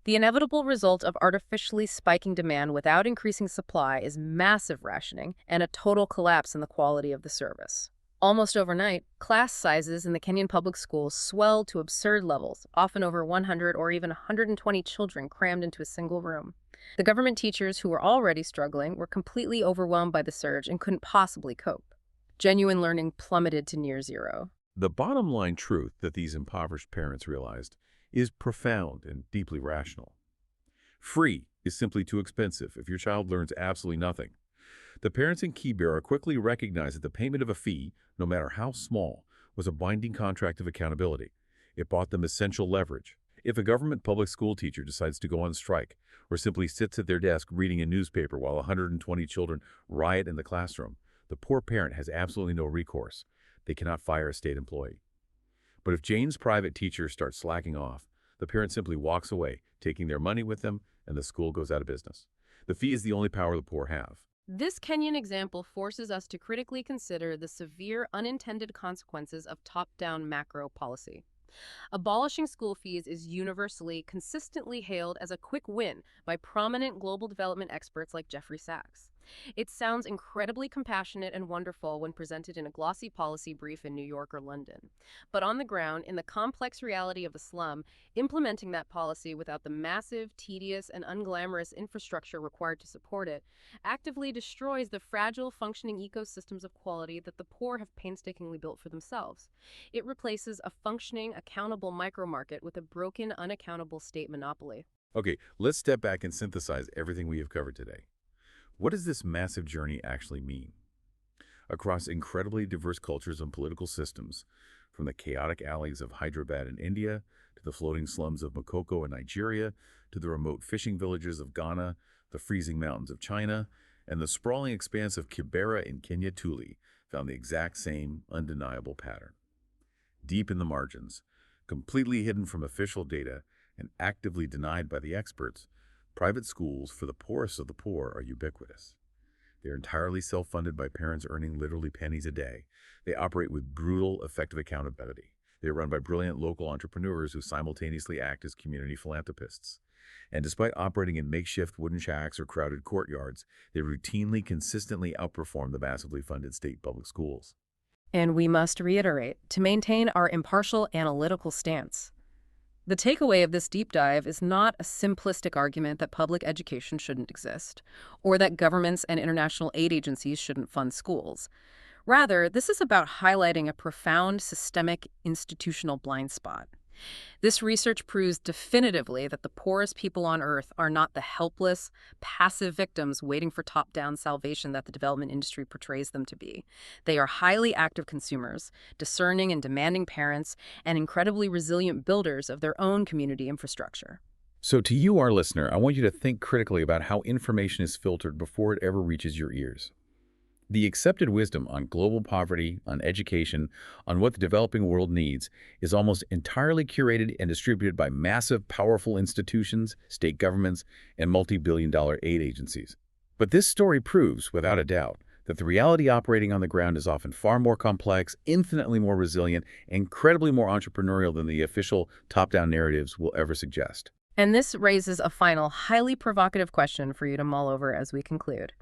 The inevitable result of artificially spiking demand without increasing supply is massive rationing and a total collapse in the quality of the service. Almost overnight, class sizes in the Kenyan public schools swelled to absurd levels, often over 100 or even 120 children crammed into a single room. The government teachers, who were already struggling, were completely overwhelmed by the surge and couldn't possibly cope. Genuine learning plummeted to near zero. The bottom line truth that these impoverished parents realized is profound and deeply rational. Free is simply too expensive if your child learns absolutely nothing. The parents in Kibera quickly recognized that the payment of a fee, no matter how small, was a binding contract of accountability. It bought them essential leverage. If a government public school teacher decides to go on strike or simply sits at their desk reading a newspaper while 120 children riot in the classroom, The poor parent has absolutely no recourse. They cannot fire a state employee. But if Jane's private teacher starts slacking off, the parent simply walks away, taking their money with them, and the school goes out of business. The fee is the only power the poor have. This Kenyan example forces us to critically consider the severe unintended consequences of top-down macro policy. Abolishing school fees is universally, consistently hailed as a quick win by prominent global development experts like Jeffrey Sachs. It sounds incredibly compassionate and wonderful when presented in a glossy policy brief in New York or London. But on the ground, in the complex reality of the slum, implementing that policy without the massive, tedious, and unglamorous infrastructure required to support it actively destroys the fragile, functioning ecosystems of quality that the poor have painstakingly built for themselves. It replaces a functioning, accountable micromarket with a broken, unaccountable state monopoly. Okay, let's step back and synthesize everything we have covered today. What does this massive journey actually mean? Across incredibly diverse cultures and political systems, from the chaotic alleys of Hyderabad in India, to the floating slums of Makoko in Nigeria, to the remote fishing villages of Ghana, the freezing mountains of China, and the sprawling expanse of Kibera in Kenya, Tooley found the exact same undeniable pattern. Deep in the margins, completely hidden from official data and actively denied by the experts, private schools for the poorest of the poor are ubiquitous. They're entirely self-funded by parents earning literally pennies a day. They operate with brutal, effective accountability. They're run by brilliant local entrepreneurs who simultaneously act as community philanthropists. And despite operating in makeshift wooden shacks or crowded courtyards, they routinely, consistently outperform the massively funded state public schools. And we must reiterate, to maintain our impartial analytical stance. The takeaway of this deep dive is not a simplistic argument that public education shouldn't exist, or that governments and international aid agencies shouldn't fund schools. Rather, this is about highlighting a profound systemic institutional blind spot. This research proves definitively that the poorest people on Earth are not the helpless, passive victims waiting for top-down salvation that the development industry portrays them to be. They are highly active consumers, discerning and demanding parents, and incredibly resilient builders of their own community infrastructure. So to you, our listener, I want you to think critically about how information is filtered before it ever reaches your ears. The accepted wisdom on global poverty, on education, on what the developing world needs is almost entirely curated and distributed by massive, powerful institutions, state governments, and multi-billion-dollar aid agencies. But this story proves, without a doubt, that the reality operating on the ground is often far more complex, infinitely more resilient, and incredibly more entrepreneurial than the official top-down narratives will ever suggest. And this raises a final, highly provocative question for you to mull over as we conclude.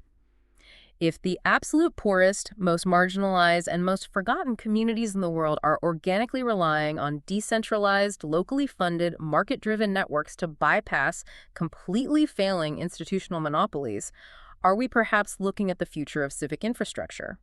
If the absolute poorest, most marginalized, and most forgotten communities in the world are organically relying on decentralized, locally funded, market-driven networks to bypass completely failing institutional monopolies, are we perhaps looking at the future of civic infrastructure?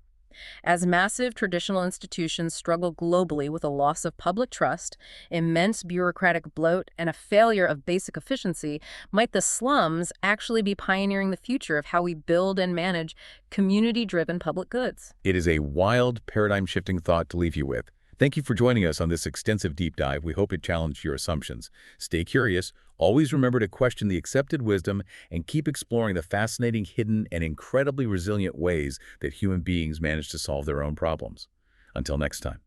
As massive traditional institutions struggle globally with a loss of public trust, immense bureaucratic bloat, and a failure of basic efficiency, might the slums actually be pioneering the future of how we build and manage community-driven public goods? It is a wild, paradigm-shifting thought to leave you with. Thank you for joining us on this extensive deep dive. We hope it challenged your assumptions. Stay curious, always remember to question the accepted wisdom, and keep exploring the fascinating, hidden, and incredibly resilient ways that human beings manage to solve their own problems. Until next time.